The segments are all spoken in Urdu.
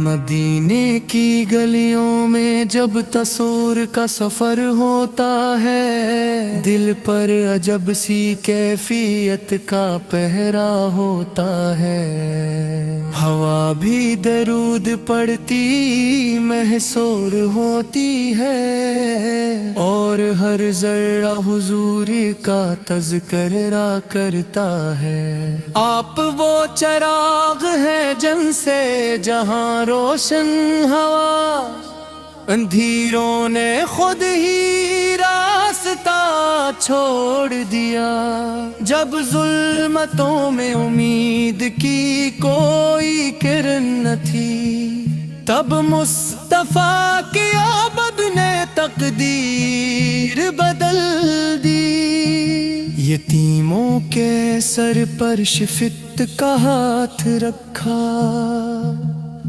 مدینے کی گلیوں میں جب تصور کا سفر ہوتا ہے، دل پر عجب سی کیفیت کا پہرا ہوتا ہے۔ ہوا بھی درود پڑتی محصور ہوتی ہے، اور ہر ذرہ حضور کا تذکرہ کرتا ہے۔ آپ وہ چراغ ہے جن سے جہاں روشن ہوا، اندھیروں نے خود ہی راستہ چھوڑ دیا۔ جب ظلمتوں میں امید کی کوئی کرن نہ تھی، تب مصطفیٰ کی عبد نے تقدیر بدل دی۔ یتیموں کے سر پر شفت کا ہاتھ رکھا،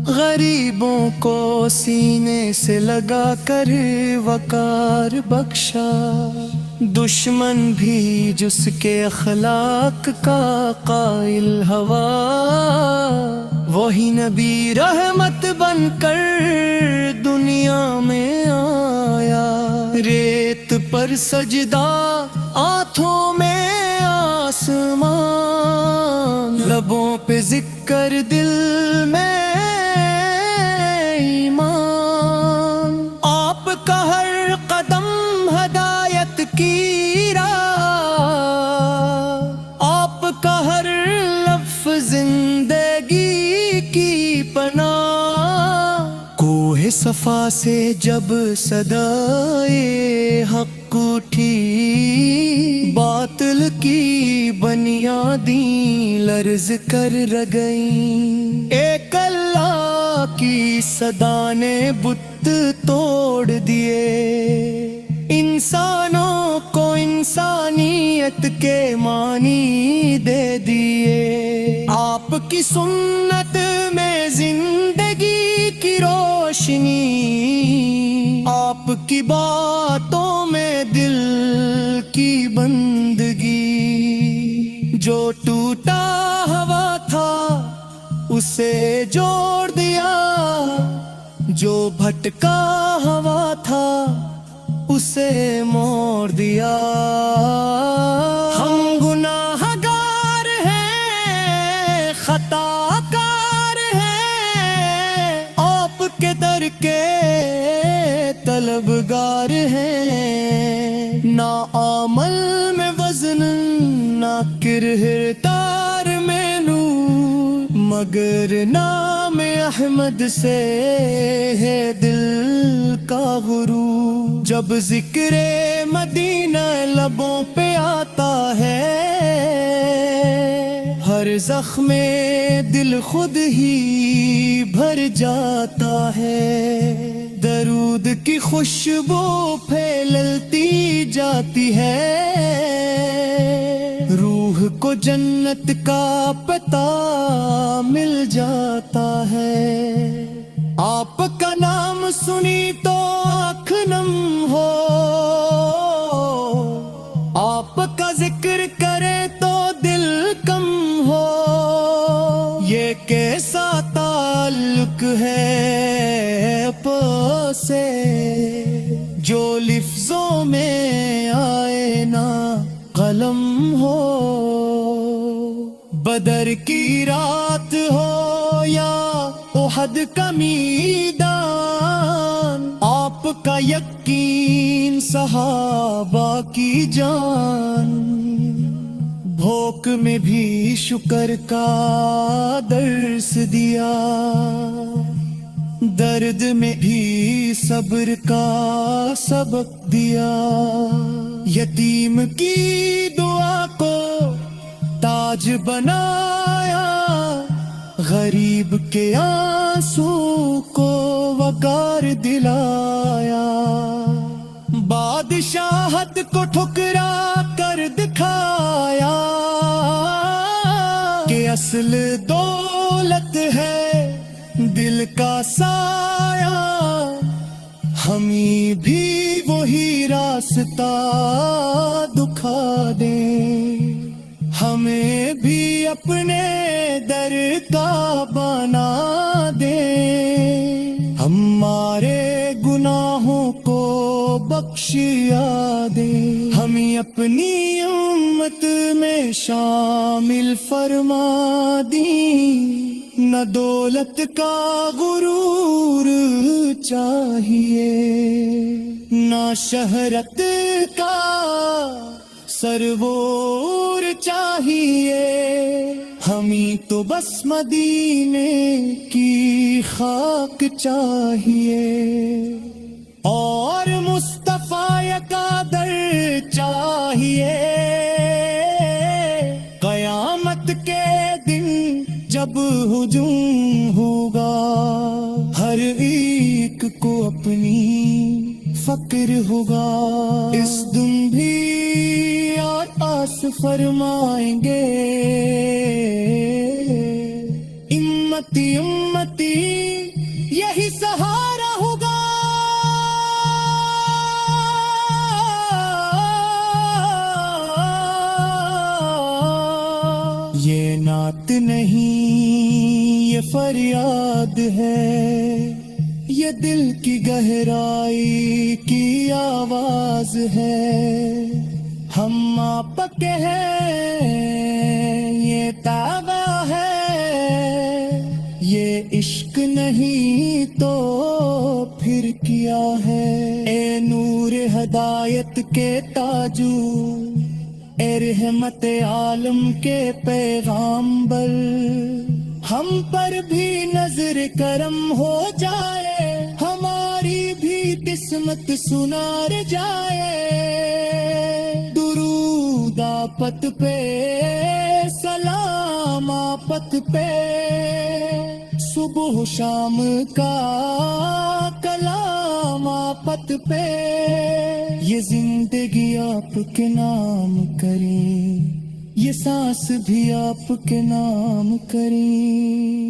غریبوں کو سینے سے لگا کر وقار بخشا۔ دشمن بھی جس کے اخلاق کا قائل ہوا، وہی نبی رحمت بن کر دنیا میں آیا۔ ریت پر سجدہ، آنکھوں میں آسمان، لبوں پہ ذکر، دل میں ایمان۔ آپ کا ہر قدم ہدایت کی راہ، آپ کا ہر لفظ زندگی کی پناہ۔ کوہ صفا سے جب صدائے حق اٹھی، باطل کی بنیادیں لرز کر رگئیں۔ ایک اللہ کی صدا نے بت توڑ دیے، انسانوں کو انسانیت کے معنی دے دیے۔ آپ کی سنت میں زندگی کی روشنی، آپ کی باتوں میں دل کی بندگی۔ جو ٹوٹا ہوا تھا اسے جوڑ دیا، جو بھٹکا ہوا تھا اسے موڑ دیا۔ ہم گناہ گار ہیں، خطا کار ہیں، آپ کے در کے طلبگار ہیں۔ نہ عمل میں وزن، نہ کردار میں نور، مگر نام احمد سے ہے دل کا غرور۔ جب ذکر مدینہ لبوں پہ آتا ہے، ہر زخم دل خود ہی بھر جاتا ہے۔ درود کی خوشبو پھیلتی جاتی ہے، روح کو جنت کا پتہ مل جاتا ہے۔ آپ کا نام سنی تو آنکھ نم ہو، آپ کا ذکر کرے تو دل کم ہو۔ یہ کیسا تعلق ہے آپ سے، جو لفظوں میں آئے نہ قلم ہو۔ بدر کی رات ہو یا احد کا میدان، آپ کا یقین صحابہ کی جان۔ بھوک میں بھی شکر کا درس دیا، درد میں بھی صبر کا سبق دیا۔ یتیم کی دعا کو تاج بنایا، غریب کے آنسو کو وقار دلایا۔ بادشاہت کو ٹھکرا کر دکھایا کہ اصل دولت ہے دل کا سایہ۔ ہم کہیں بھی وہی راستہ دکھا دیں، ہمیں بھی اپنے در کا بنا دیں، ہمارے گناہوں کو بخشیا دیں، ہمیں اپنی امت میں شامل فرما دیں۔ نہ دولت کا غرور چاہیے، نہ شہرت کا سرور چاہیے، ہمیں تو بس مدینے کی خاک چاہیے، اور مصطفیٰ کا در چاہیے۔ قیامت کے دن جب ہجوم ہوگا، ہر ایک کو اپنی فکر ہوگا، اس دن بھی آس فرمائیں گے، امتی امتی یہی سہارا ہوگا۔ یہ نعت نہیں یہ فریاد ہے، یہ دل کی گہرائی کی آواز ہے، ہم آپ کے ہیں یہ دعویٰ ہے، یہ عشق نہیں تو پھر کیا ہے۔ اے نور ہدایت کے تاجو، اے رحمت عالم کے پیغامبر، ہم پر بھی نظر کرم ہو جائے، ہماری بھی قسمت سنار جائے۔ درود آپت پہ، سلام آپت پہ، صبح و شام کا کلام آپت پہ، یہ زندگی آپ کے نام کریں، یہ سانس بھی آپ کے نام کریں۔